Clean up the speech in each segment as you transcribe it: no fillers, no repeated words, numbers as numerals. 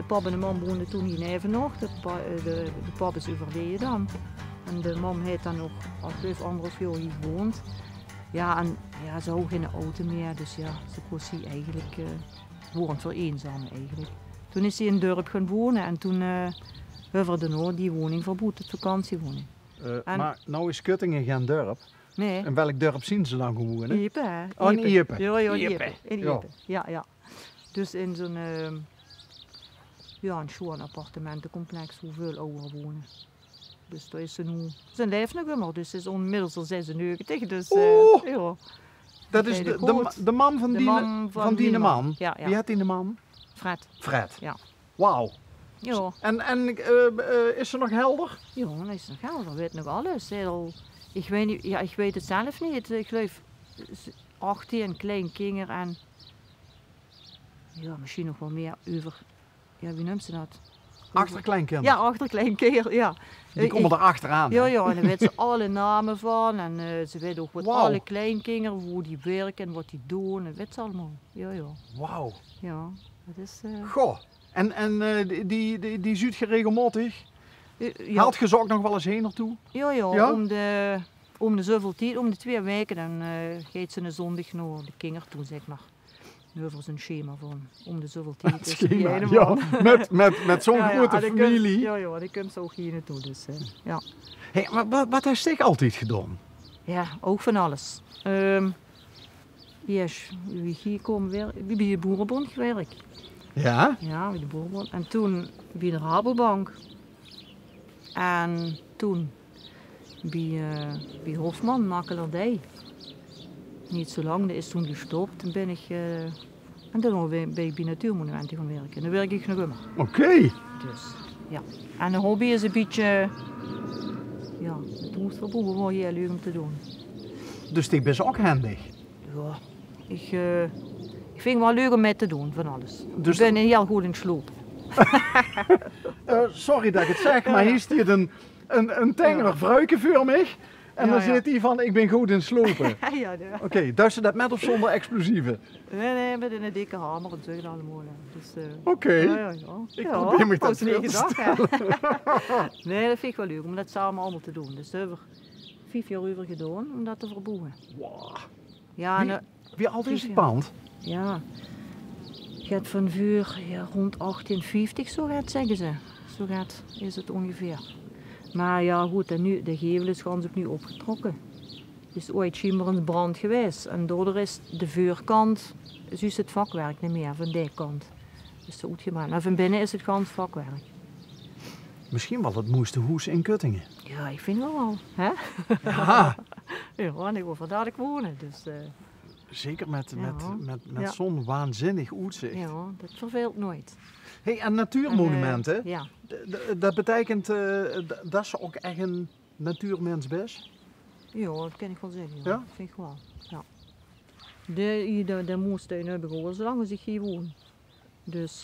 papa en de mam woonden toen hier even nog. De papa is overleden dan. En de mam heeft dan nog al 5,5 jaar hier gewoond. Ja, en ja, ze had geen auto meer, dus ja, ze koos hier eigenlijk woont voor eenzaam eigenlijk. Toen is ze in het dorp gaan wonen en toen hebben we dan die woning verboden, de vakantiewoning. Maar nou is Kuttingen geen dorp. Nee. In welk dorp zien ze dan gewoon? Iepe, hè? Oh, in Iepe. Ja, in Iepe. Iepe. In Iepe. Ja, ja. Dus in zo'n ja, een schoon appartementencomplex hoe veel ouderen wonen. Dus daar is ze nu, ze leeft nog immer, dus ze is onmiddels al 96, dus ja. Dat is de man van die man? Ja, ja. Wie had die man? Fred. Fred. Ja. Wauw. Ja. En is ze nog helder? Ja, dat is nog helder, weet nog alles. Ik weet niet, ja, ik weet het zelf niet. Ik geloof 18 en klein kinder en ja, misschien nog wel meer over, ja, wie noemt ze dat? Achterkleinkinderen? Ja, achterkleinkinder, ja. Die komen er achteraan. Ja, ja, en dan weet ze alle namen van en ze weet ook wat alle kleinkinderen, hoe die werken en wat die doen, dat weet ze allemaal. Ja, ja. Wauw. Ja, dat is... Goh, en die zuid je regelmatig? Ja. Haalt je ze ook nog wel eens heen naartoe? Ja, ja, ja? Om de zoveel tijd, om de 2 weken, dan gaat ze een zondag naar de kinder toe, zeg maar. Nu hebben ze een schema van, om de zoveel tijd. Het schema, ja, met zo'n grote familie. Ja, die komt zo ook hier naartoe, dus ja. Hey, maar wat heeft zich altijd gedaan? Ja, ook van alles. Yes, wie hier komen werken, wie bij de Boerenbond gewerkt. Ja? Ja, bij de Boerenbond. En toen bij de Rabobank. En toen bij Hofman, makelaardij. Niet zo lang, dat is toen gestopt. Toen ben ik en toen nog bij Natuurmonumenten gaan werken. Dan werk ik nog immer. Oké. Dus, ja. En de hobby is een beetje, ja, het hoeft verboden wel heel leuk om te doen. Dus die is ook handig? Ja, ik vind het wel leuk om mee te doen, van alles. Dus ik ben heel goed in het slopen. Sorry dat ik het zeg, maar hier is een tenger vrouwke voor mij. En dan zit hij van, ik ben goed in slopen. Ja. Oké, duist ze dat met of zonder explosieven? Nee, met een dikke hamer en zo allemaal. Dus, Oké. Ja. Ik probeer me dat niet te stellen. Nee, dat vind ik wel leuk om dat samen allemaal te doen. Dus we hebben 5 jaar over gedaan om dat te verboegen. Wow. Ja, wie oud is het pand? Ja, het gaat van vuur rond 1850, zo gaat zeggen ze. Zo is het ongeveer. Maar ja goed, en nu, de gevel is gewoon opnieuw opgetrokken. Het is ooit schimmerend brand geweest. En daardoor is de vuurkant, dus het vakwerk niet meer, van die kant. Dus zo uitgemaakt. Maar van binnen is het gewoon het vakwerk. Misschien wel het mooiste hoes in Kuttingen. Ja, ik vind wel. Hè? Ja. Ja, en ik wil vandaar wonen. Dus, zeker met zo'n waanzinnig uitzicht. Ja, dat verveelt nooit. Hey, en natuurmonumenten, ja. Dat betekent dat ze ook echt een natuurmens best? Ja, dat kan ik wel zeggen. Ja. Ja? Dat vind ik wel. Ja. De moestuin hebben gewoon zolang als ik hier woon. Dus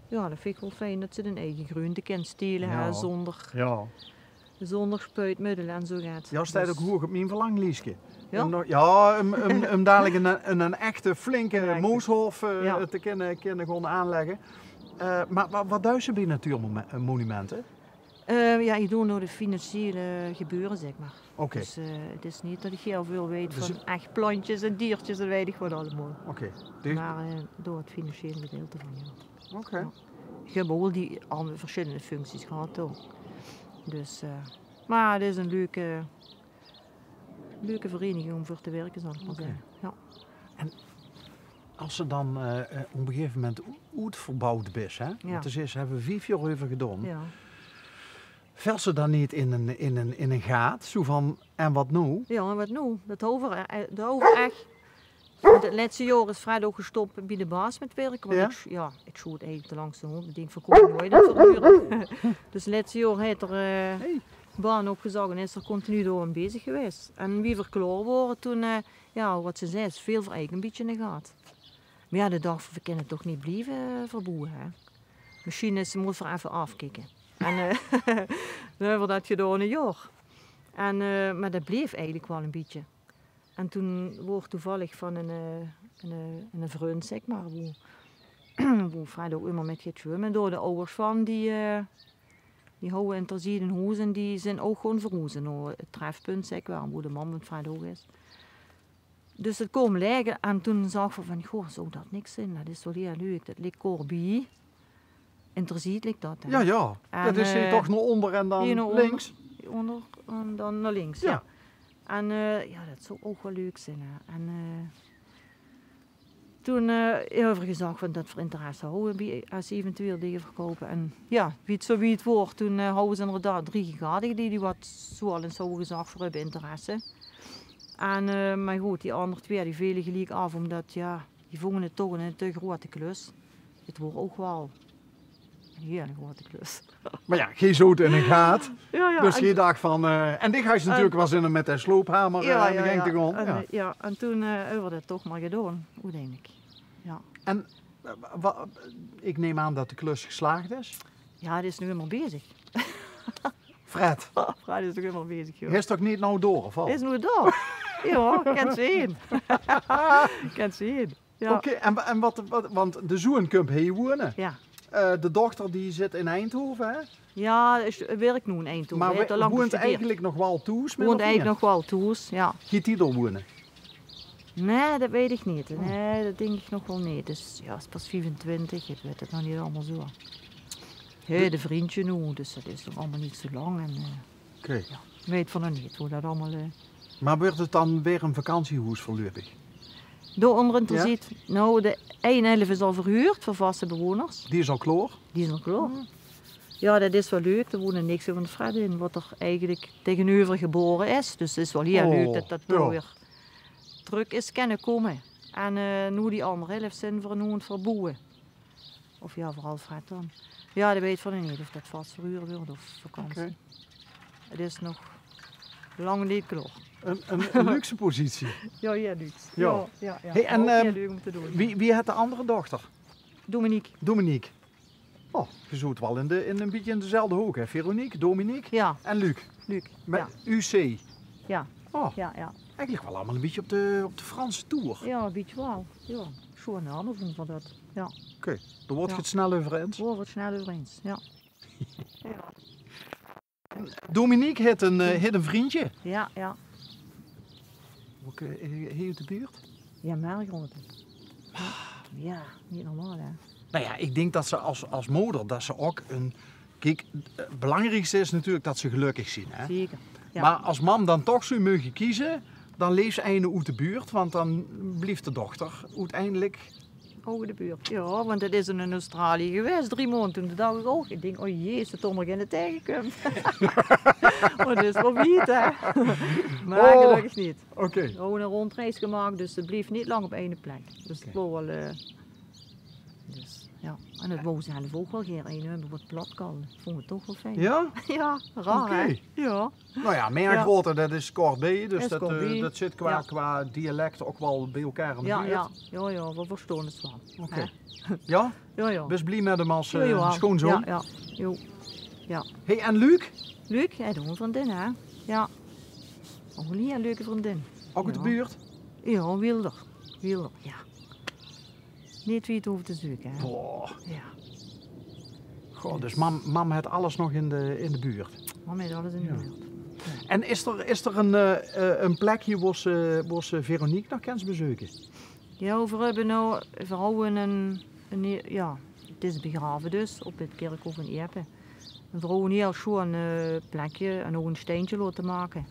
ja, dat vind ik wel fijn dat ze hun eigen groente kunnen stelen zonder spuitmiddelen en zo gaat. Ja, staat ook hoog op mijn verlanglijstje. Ja? Ja, om dadelijk een echte flinke mooshof te kunnen gewoon aanleggen. Maar wat duizen bij natuurmonumenten? Ja, je doet nou de financiële gebeuren, zeg maar. Oké. Dus het is niet dat ik heel veel weet van echt plantjes en diertjes en weet ik wat allemaal. Oké. Maar door het financiële gedeelte van ja. Oké. Ja. Ik heb al die andere verschillende functies gehad ook. Dus, maar het is een leuke vereniging om voor te werken, zal ik maar zeggen. Ja. En als ze dan op een gegeven moment uitverbouwd is, hè? Ja. Want ze hebben 5 jaar over gedaan. Ja. Valt ze dan niet in een gaat, zo van, en wat nu? Ja, en wat nu? Dat over echt. Want het laatste jaar is Fred ook gestopt bij de baas met werken. Want ik schoot eigenlijk te langs de hond. Ik denk, verkoop nooit dat verhuren. Dus het laatste jaar heeft er baan opgezagd en is er continu door aan bezig geweest. En wie verklaar worden toen, wat ze zei, is veel voor eigen beetje in de gaten. Maar ja, de dag, we kunnen het toch niet blijven verboeken. Hè? Misschien is, moet er even afkicken. En dan hebben we dat gedaan een jaar. En, maar dat bleef eigenlijk wel een beetje. En toen wordt toevallig van een vriend, zeg maar, Hoe vrijdag ook immer met gaat zwemmen. Door de ouders van die houden in Terzijden huis en die zijn ook gewoon verhuizen. Nou, het trefpunt zeg ik wel, hoe de man met vrijdag is. Dus het komen liggen en toen zag ik van, goh, zou dat niks zijn? Dat is wel heel leuk, dat ligt Corby. In Terzijden ligt dat. Hè? Ja. En, dat is hier toch naar onder en dan links? Onder en dan naar links, ja. En dat zou ook wel leuk zijn. Hè. En toen hebben we gezegd van dat voor interesse houden als ze eventueel die verkopen. En ja, wie het wordt, toen houden ze inderdaad 3 gegadigen die wat zoal en zo gezegd voor hebben interesse. En maar goed, die andere 2 die velen gelijk af, omdat die vonden het toch een te grote klus. Het wordt ook wel een hele grote klus. Maar ja, geen zout in een gaat. Ja, dus je dacht van... en dit ga je natuurlijk wel zinnen met een sloophamer en de gang te gaan. En toen hebben we dat toch maar gedaan, hoe denk ik. Ja. En ik neem aan dat de klus geslaagd is? Ja, die is nu helemaal bezig. Fred? Fred is nog helemaal bezig, joh. Hij is toch niet nou door, of al? Hij is nu door. Ja, kent ze heen. Kent ze heen. Ja. Oké, en wat, want de Zoenkump hier wonen. Ja. De dochter die zit in Eindhoven, hè? Ja, werkt nu in Eindhoven. Maar woont eigenlijk nog wel thuis? Woont eigenlijk nog wel thuis, ja. Gaat die er wonen? Nee, dat weet ik niet. Nee, dat denk ik nog wel niet. Dus ja, het is pas 25, ik weet het nog niet allemaal zo. De vriendje nu, dus dat is nog allemaal niet zo lang. En ik weet van nog niet hoe dat allemaal... Maar wordt het dan weer een vakantiehuis voorlopig? Door onder Terzijden. Ja? Nou, de 1/11 is al verhuurd voor vaste bewoners. Die is al klaar? Die is al klaar. Ja, dat is wel leuk. Er wonen niks van de Fred in, wat er eigenlijk tegenover geboren is. Dus het is wel heel leuk dat dat toch weer terug is kunnen komen. En nu die andere helft zijn vernoemd verbouwen. Of ja, vooral Fred dan. Ja, dat weet van niet of dat vast verhuurd wordt of vakantie. Okay. Het is nog lang niet klaar. Een luxe positie. Ja, luxe. Ja. Hey, en leuk om te doen. Wie had de andere dochter? Dominique. Oh, je zoekt wel in een beetje in dezelfde hoek, hè? Veronique, Dominique en Luc. Met UC. Ja. Oh. Ja. Eigenlijk wel allemaal een beetje op de Franse tour. Ja, een beetje wel. Ja. Zo'n naam van dat. Ja. Oké, daar wordt het snel over eens. Wordt het snel over eens, ja. Dominique heeft een vriendje. Ja. Ook hier uit de buurt? Ja, Mergrote. Ja, niet normaal hè. Nou ja, ik denk dat ze als moeder, dat ze ook een... Kijk, het belangrijkste is natuurlijk dat ze gelukkig zijn. Hè? Zeker. Ja. Maar als mam dan toch zou mogen kiezen, dan leeft ze eindelijk uit de buurt, want dan blijft de dochter uiteindelijk... Over de buurt. Ja, want het is in Australië geweest, 3 maanden toen. De dag ook. Ik denk, oh jee, is het toch nog in de tegenkomt. Maar dat is wel niet, hè. Maar gelukkig niet. Oké. We hebben een rondreis gemaakt, dus het bleef niet lang op één plek. Dus het was wel... Dus, ja. En het wou zelf ook wel geen hebben wat platkallen. Dat vonden we toch wel fijn. Ja? Ja, raar hè? Ja. Nou ja, Mergrote, dat is Corby, dus dat zit qua dialect ook wel bij elkaar in de buurt. Ja, we verstaan het wel. Oké. Ja? Ja. Best blij met hem als schoonzoon? Ja. Hey, en Luc? Luc, hij doet een vriendin hè? Ja. Ook een hele leuke vriendin. Ook uit de buurt? Ja, Wilder, ja. Niet wie het hoeft te zoeken, hè? Oh. Ja. Goh, dus mam heeft alles nog in de buurt? Mam heeft alles in de buurt. Ja. En is er een plekje waar ze Veronique nog kan bezoeken? Ja, we hebben nou vrouwen het is begraven dus, op het kerkhof in Epe. We hebben een heel schoon plekje en ook een steentje laten maken.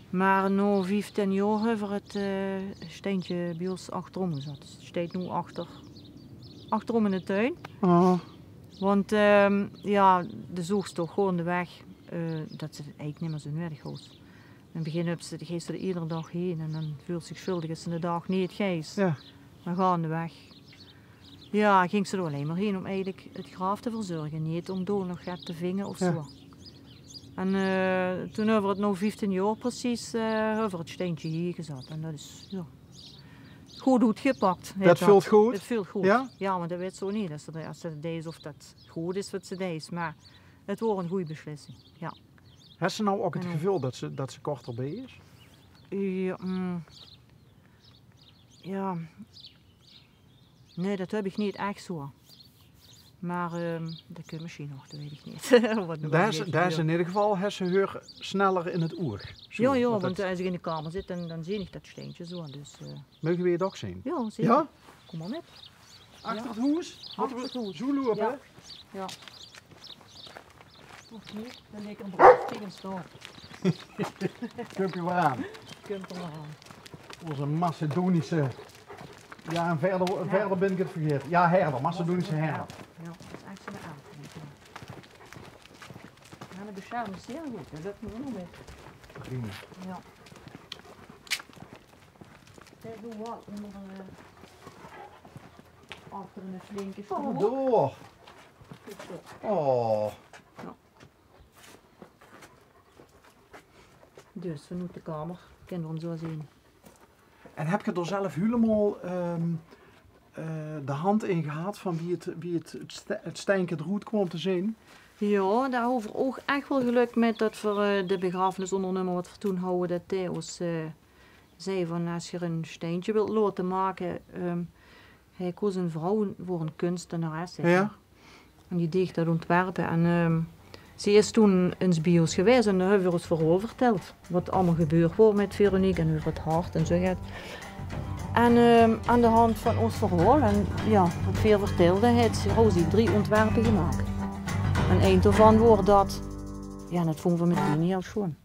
Maar nu 15 jaar hebben we het steentje bij ons achterom gezet. Dus het staat nu achterom in de tuin. Oh. Want de zoogst toch gewoon de weg dat ze het eigenlijk niet meer zo nodig was. In het begin geeft ze er iedere dag heen en dan voelt ze zich schuldig als ze de dag niet geeft. Ja. Dan gaan de weg. Ja, ging ze er alleen maar heen om eigenlijk het graf te verzorgen, niet om door nog te vingen of zo. En toen hebben we het nog 15 jaar precies over het steentje hier gezet. En dat is goed uitgepakt. Dat vult goed? Het vult goed. Ja, maar dat weet zo niet als ze deze of dat goed is wat ze deed. Maar het wordt een goede beslissing. Ja. Heeft ze nou ook het gevoel dat ze korter bij is? Ja. Nee, dat heb ik niet echt zo. Maar dat kun je misschien nog, dat weet ik niet. Daar is in ieder geval hersenheur sneller in het oor. Zo, ja, want als ik in de kamer zit, dan zie ik dat steentje zo. Dus, mogen we het ook zien? Ja, zeker. Ja? Kom maar met. Achter het hoes? Achter het hoes. Zo lopen? Ja. Ja. Of niet, dan leg ik een brood tegen staan. Kump je maar aan. Kump er maar aan. Onze Macedonische... Ja, en verder ben ik het vergeten. Ja, herder, Macedonische herder. Ja, dat is echt zo'n aanvulling. Ja, de bescherming is zeer goed, dat lukt me ook nog mee. Prima. Ja. Kijk, doe wat onder achter een flinke Oh, door. Oh. Ja. Dus vanuit de kamer kunnen we hem zo zien. En heb je er zelf helemaal de hand in gehad van wie het stijnkend roet kwam te zien? Ja, daarover ook echt wel gelukt met dat we de begrafenisondernummer wat we toen houden, dat Theos zei van als je een steentje wilt laten maken, hij koos een vrouw voor een kunstenares. Ja. En die deed dat ontwerpen en ze is toen in bios geweest en daar hebben we ons voor verteld. Wat allemaal gebeurd wordt met Veronique en over het hart en zo gaat. En aan de hand van ons verhaal en ja, wat veel vertelde, heeft Rosie 3 ontwerpen gemaakt. En één daarvan wordt dat, ja, dat vonden we meteen heel schoon.